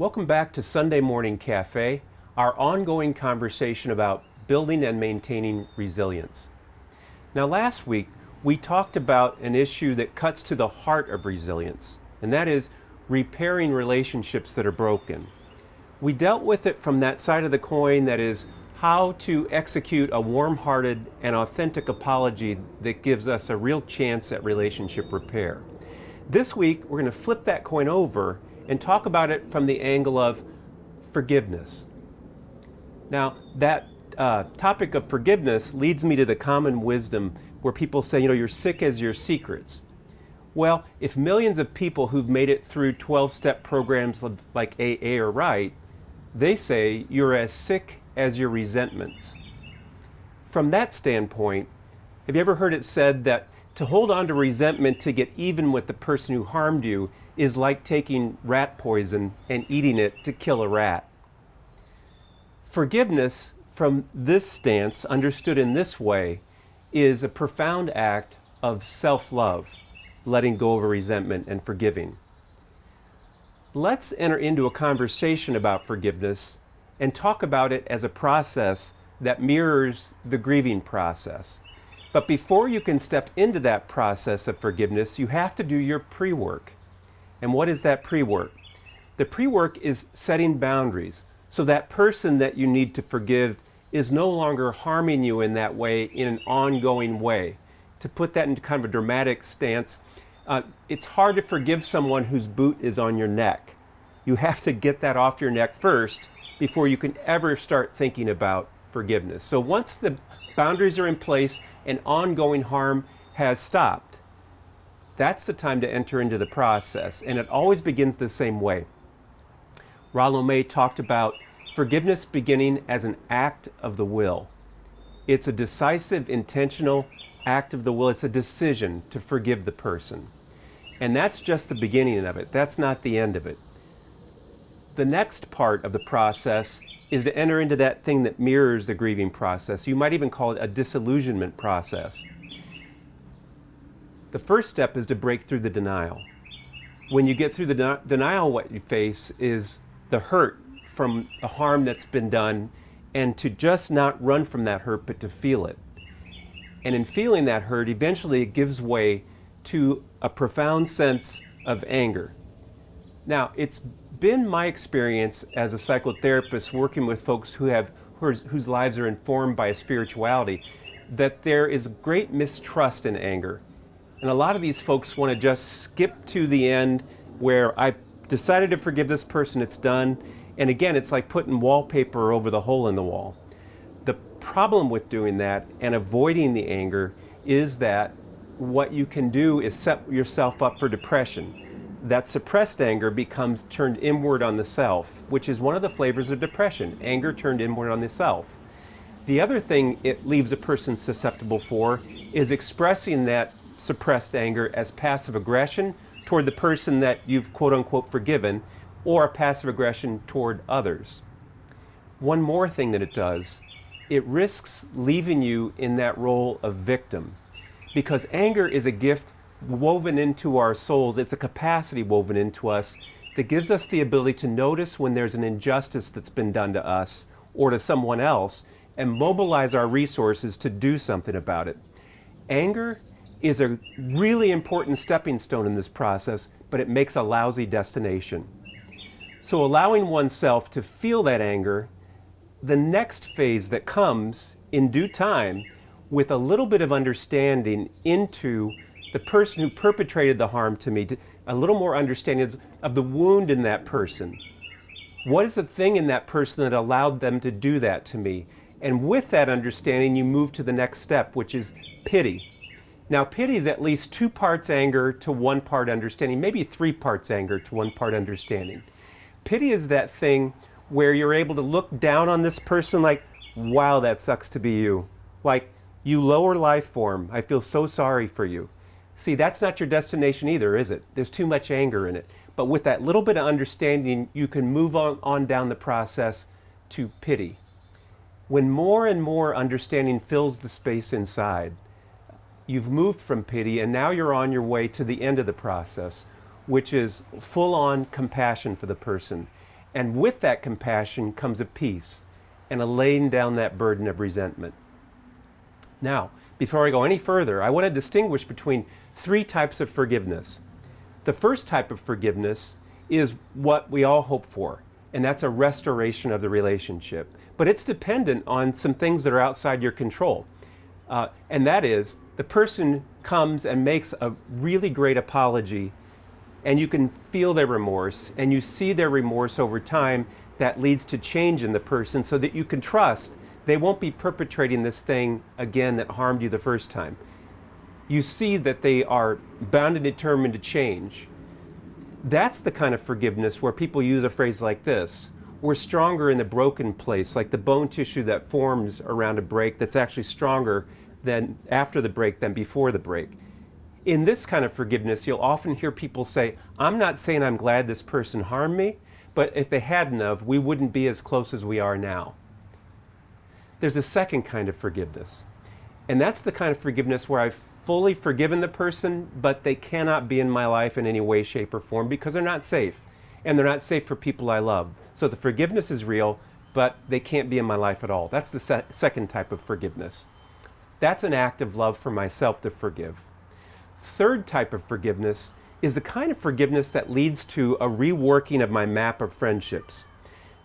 Welcome back to Sunday Morning Cafe, our ongoing conversation about building and maintaining resilience. Now, last week we talked about an issue that cuts to the heart of resilience, and that is repairing relationships that are broken. We dealt with it from that side of the coin, that is, how to execute a warm-hearted and authentic apology that gives us a real chance at relationship repair. This week we're going to flip that coin over and talk about it from the angle of forgiveness. Now, that topic of forgiveness leads me to the common wisdom where people say, you're sick as your secrets. Well, if millions of people who've made it through 12-step programs like AA are right, they say you're as sick as your resentments. From that standpoint, have you ever heard it said that to hold on to resentment to get even with the person who harmed you is like taking rat poison and eating it to kill a rat? Forgiveness, from this stance, understood in this way, is a profound act of self-love, letting go of a resentment and forgiving. Let's enter into a conversation about forgiveness and talk about it as a process that mirrors the grieving process. But before you can step into that process of forgiveness, you have to do your pre-work. And what is that pre-work? The pre-work is setting boundaries, so that person that you need to forgive is no longer harming you in that way, in an ongoing way. To put that into kind of a dramatic stance, it's hard to forgive someone whose boot is on your neck. You have to get that off your neck first before you can ever start thinking about forgiveness. So once the boundaries are in place and ongoing harm has stopped, that's the time to enter into the process, and it always begins the same way. Rollo May talked about forgiveness beginning as an act of the will. It's a decisive, intentional act of the will. It's a decision to forgive the person. And that's just the beginning of it. That's not the end of it. The next part of the process is to enter into that thing that mirrors the grieving process. You might even call it a disillusionment process. The first step is to break through the denial. When you get through the denial, what you face is the hurt from the harm that's been done, and to just not run from that hurt, but to feel it. And in feeling that hurt, eventually it gives way to a profound sense of anger. Now, it's been my experience as a psychotherapist working with folks whose lives are informed by spirituality, that there is great mistrust in anger. And a lot of these folks want to just skip to the end where I've decided to forgive this person, it's done. And again, it's like putting wallpaper over the hole in the wall. The problem with doing that and avoiding the anger is that what you can do is set yourself up for depression. That suppressed anger becomes turned inward on the self, which is one of the flavors of depression, anger turned inward on the self. The other thing it leaves a person susceptible for is expressing that suppressed anger as passive aggression toward the person that you've quote-unquote forgiven, or passive aggression toward others. One more thing that it does, it risks leaving you in that role of victim, because anger is a gift woven into our souls. It's a capacity woven into us that gives us the ability to notice when there's an injustice that's been done to us or to someone else and mobilize our resources to do something about it. Anger is a really important stepping stone in this process, but it makes a lousy destination. So allowing oneself to feel that anger, the next phase that comes in due time with a little bit of understanding into the person who perpetrated the harm to me, a little more understanding of the wound in that person. What is the thing in that person that allowed them to do that to me? And with that understanding, you move to the next step, which is pity. Now, pity is at least 2 parts anger to 1 part understanding, maybe 3 parts anger to 1 part understanding. Pity is that thing where you're able to look down on this person like, wow, that sucks to be you. Like, you lower life form, I feel so sorry for you. See, that's not your destination either, is it? There's too much anger in it. But with that little bit of understanding, you can move on down the process to pity. When more and more understanding fills the space inside, you've moved from pity, and now you're on your way to the end of the process, which is full-on compassion for the person. And with that compassion comes a peace and a laying down that burden of resentment. Now, before I go any further, I want to distinguish between three types of forgiveness. The first type of forgiveness is what we all hope for, and that's a restoration of the relationship. But it's dependent on some things that are outside your control. And that is, the person comes and makes a really great apology, and you can feel their remorse, and you see their remorse over time. That leads to change in the person so that you can trust they won't be perpetrating this thing again that harmed you the first time. You see that they are bound and determined to change. That's the kind of forgiveness where people use a phrase like this: we're stronger in the broken place, like the bone tissue that forms around a break that's actually stronger than after the break than before the break. In this kind of forgiveness, you'll often hear people say, I'm not saying I'm glad this person harmed me, but if they hadn't have, we wouldn't be as close as we are now. There's a second kind of forgiveness, and that's the kind of forgiveness where I've fully forgiven the person, but they cannot be in my life in any way, shape, or form because they're not safe, and they're not safe for people I love. So the forgiveness is real, but they can't be in my life at all. That's the second type of forgiveness. That's an act of love for myself to forgive. Third type of forgiveness is the kind of forgiveness that leads to a reworking of my map of friendships.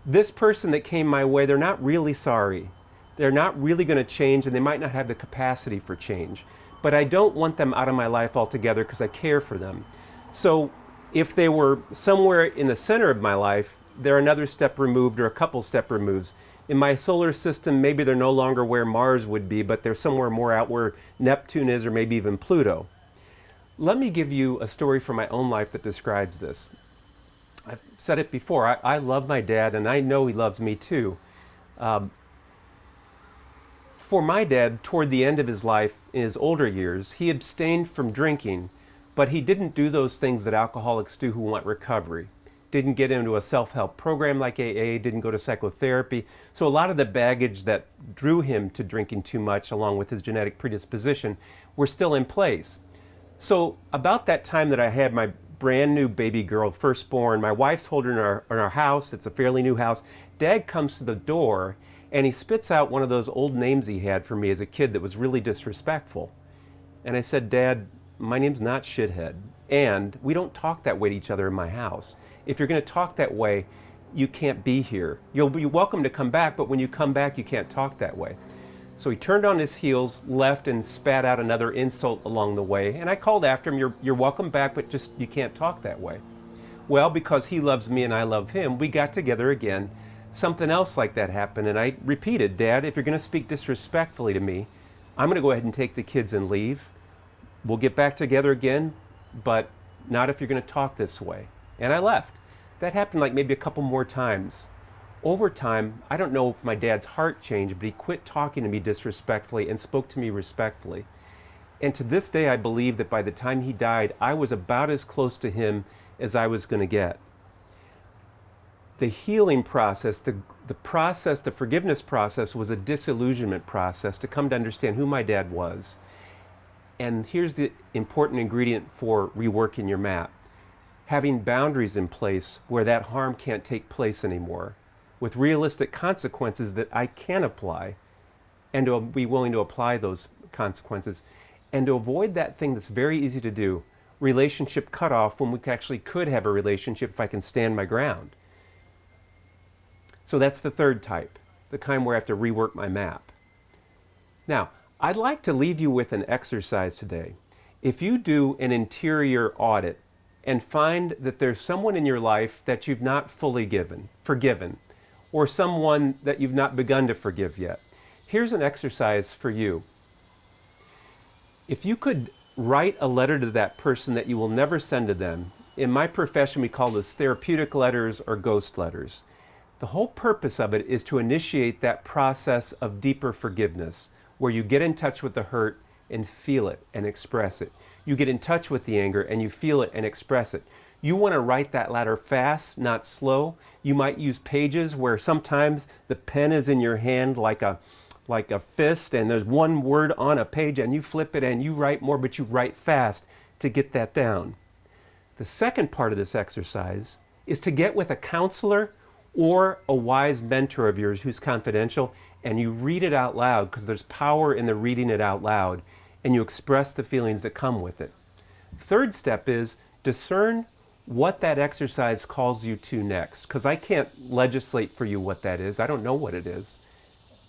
This person that came my way, they're not really sorry. They're not really going to change, and they might not have the capacity for change. But I don't want them out of my life altogether because I care for them. So if they were somewhere in the center of my life, they're another step removed or a couple step removes. In my solar system, maybe they're no longer where Mars would be, but they're somewhere more out where Neptune is, or maybe even Pluto. Let me give you a story from my own life that describes this. I've said it before, I love my dad, and I know he loves me too. For my dad, toward the end of his life, in his older years, he abstained from drinking, but he didn't do those things that alcoholics do who want recovery. Didn't get into a self-help program like AA, didn't go to psychotherapy. So a lot of the baggage that drew him to drinking too much, along with his genetic predisposition, were still in place. So about that time that I had my brand new baby girl, firstborn, my wife's holding her in our house, it's a fairly new house, Dad comes to the door and he spits out one of those old names he had for me as a kid that was really disrespectful. And I said, Dad, my name's not Shithead, and we don't talk that way to each other in my house. If you're going to talk that way, you can't be here. You'll be welcome to come back, but when you come back, you can't talk that way. So he turned on his heels, left, and spat out another insult along the way. And I called after him, you're welcome back, but just you can't talk that way. Well, because he loves me and I love him, we got together again. Something else like that happened, and I repeated, Dad, if you're going to speak disrespectfully to me, I'm going to go ahead and take the kids and leave. We'll get back together again, but not if you're going to talk this way. And I left. That happened like maybe a couple more times. Over time, I don't know if my dad's heart changed, but he quit talking to me disrespectfully and spoke to me respectfully. And to this day, I believe that by the time he died, I was about as close to him as I was going to get. The healing process, the forgiveness process, was a disillusionment process to come to understand who my dad was. And here's the important ingredient for reworking your map: having boundaries in place where that harm can't take place anymore, with realistic consequences that I can apply, and to be willing to apply those consequences, and to avoid that thing that's very easy to do, relationship cutoff, when we actually could have a relationship if I can stand my ground. So that's the third type, the kind where I have to rework my map. Now, I'd like to leave you with an exercise today. If you do an interior audit and find that there's someone in your life that you've not fully forgiven, or someone that you've not begun to forgive yet, here's an exercise for you. If you could write a letter to that person that you will never send to them, in my profession we call those therapeutic letters or ghost letters. The whole purpose of it is to initiate that process of deeper forgiveness, where you get in touch with the hurt and feel it and express it. You get in touch with the anger and you feel it and express it. You want to write that letter fast, not slow. You might use pages where sometimes the pen is in your hand like a fist, and there's one word on a page and you flip it and you write more, but you write fast to get that down. The second part of this exercise is to get with a counselor or a wise mentor of yours who's confidential, and you read it out loud, because there's power in the reading it out loud, and you express the feelings that come with it. Third step is discern what that exercise calls you to next, because I can't legislate for you what that is. I don't know what it is.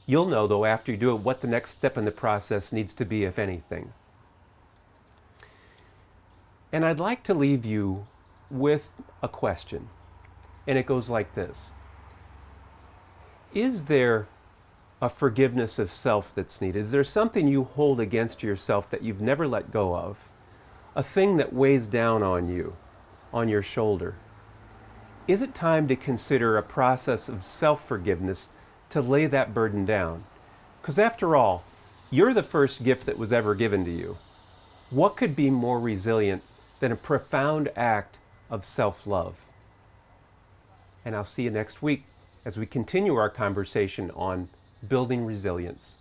You'll know, though, after you do it, what the next step in the process needs to be, if anything. And I'd like to leave you with a question, and it goes like this. Is there a forgiveness of self that's needed? Is there something you hold against yourself that you've never let go of? A thing that weighs down on you, on your shoulder? Is it time to consider a process of self-forgiveness to lay that burden down? Because after all, you're the first gift that was ever given to you. What could be more resilient than a profound act of self-love? And I'll see you next week as we continue our conversation on building resilience.